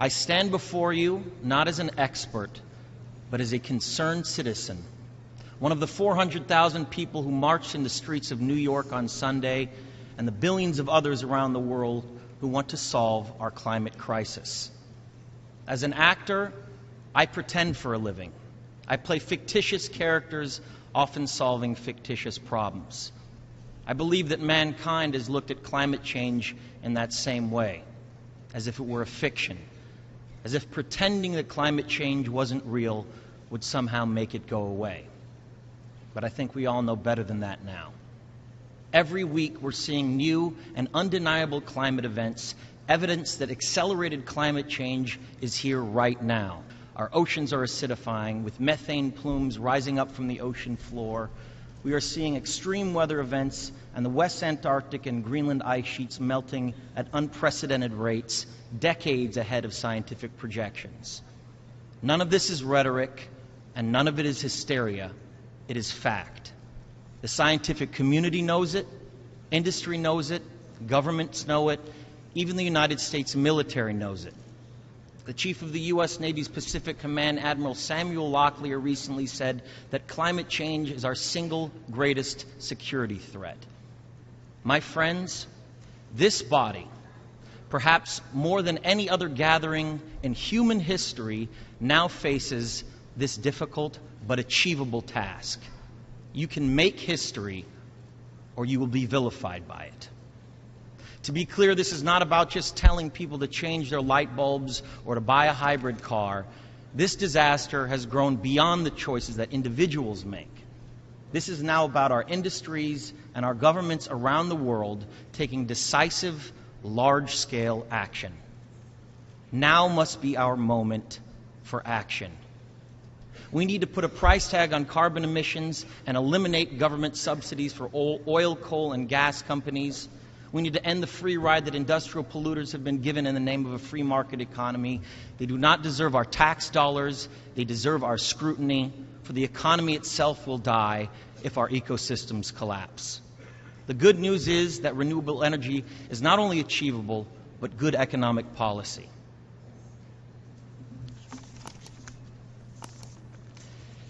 I stand before you not as an expert, but as a concerned citizen, one of the 400,000 people who marched in the streets of New York on Sunday, and the billions of others around the world who want to solve our climate crisis. As an actor, I pretend for a living. I play fictitious characters, often solving fictitious problems. I believe that mankind has looked at climate change in that same way, as if it were a fiction, as if pretending that climate change wasn't real would somehow make it go away. But I think we all know better than that now. Every week we're seeing new and undeniable climate events, evidence that accelerated climate change is here right now. Our oceans are acidifying, with methane plumes rising up from the ocean floor. We are seeing extreme weather events and the West Antarctic and Greenland ice sheets melting at unprecedented rates, decades ahead of scientific projections. None of this is rhetoric, and none of it is hysteria. It is fact. The scientific community knows it, industry knows it, governments know it, even the United States military knows it. The chief of the U.S. Navy's Pacific Command, Admiral Samuel Locklear, recently said that climate change is our single greatest security threat. My friends, this body, perhaps more than any other gathering in human history, now faces this difficult but achievable task. You can make history, or you will be vilified by it. To be clear, this is not about just telling people to change their light bulbs or to buy a hybrid car. This disaster has grown beyond the choices that individuals make. This is now about our industries and our governments around the world taking decisive, large-scale action. Now must be our moment for action. We need to put a price tag on carbon emissions and eliminate government subsidies for oil, coal, and gas companies. We need to end the free ride that industrial polluters have been given in the name of a free market economy. They do not deserve our tax dollars. They deserve our scrutiny, for the economy itself will die if our ecosystems collapse. The good news is that renewable energy is not only achievable, but good economic policy.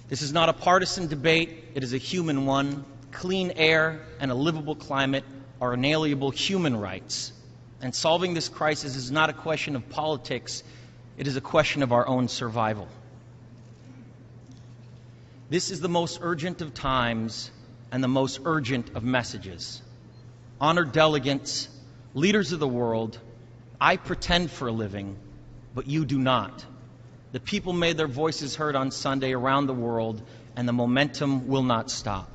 This is not a partisan debate, it is a human one. Clean air and a livable climate are inalienable human rights. And solving this crisis is not a question of politics, it is a question of our own survival. This is the most urgent of times and the most urgent of messages. Honored delegates, leaders of the world, I pretend for a living, but you do not. The people made their voices heard on Sunday around the world, and the momentum will not stop.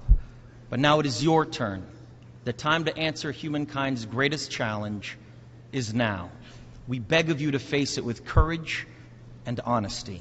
But now it is your turn. The time to answer humankind's greatest challenge is now. We beg of you to face it with courage and honesty.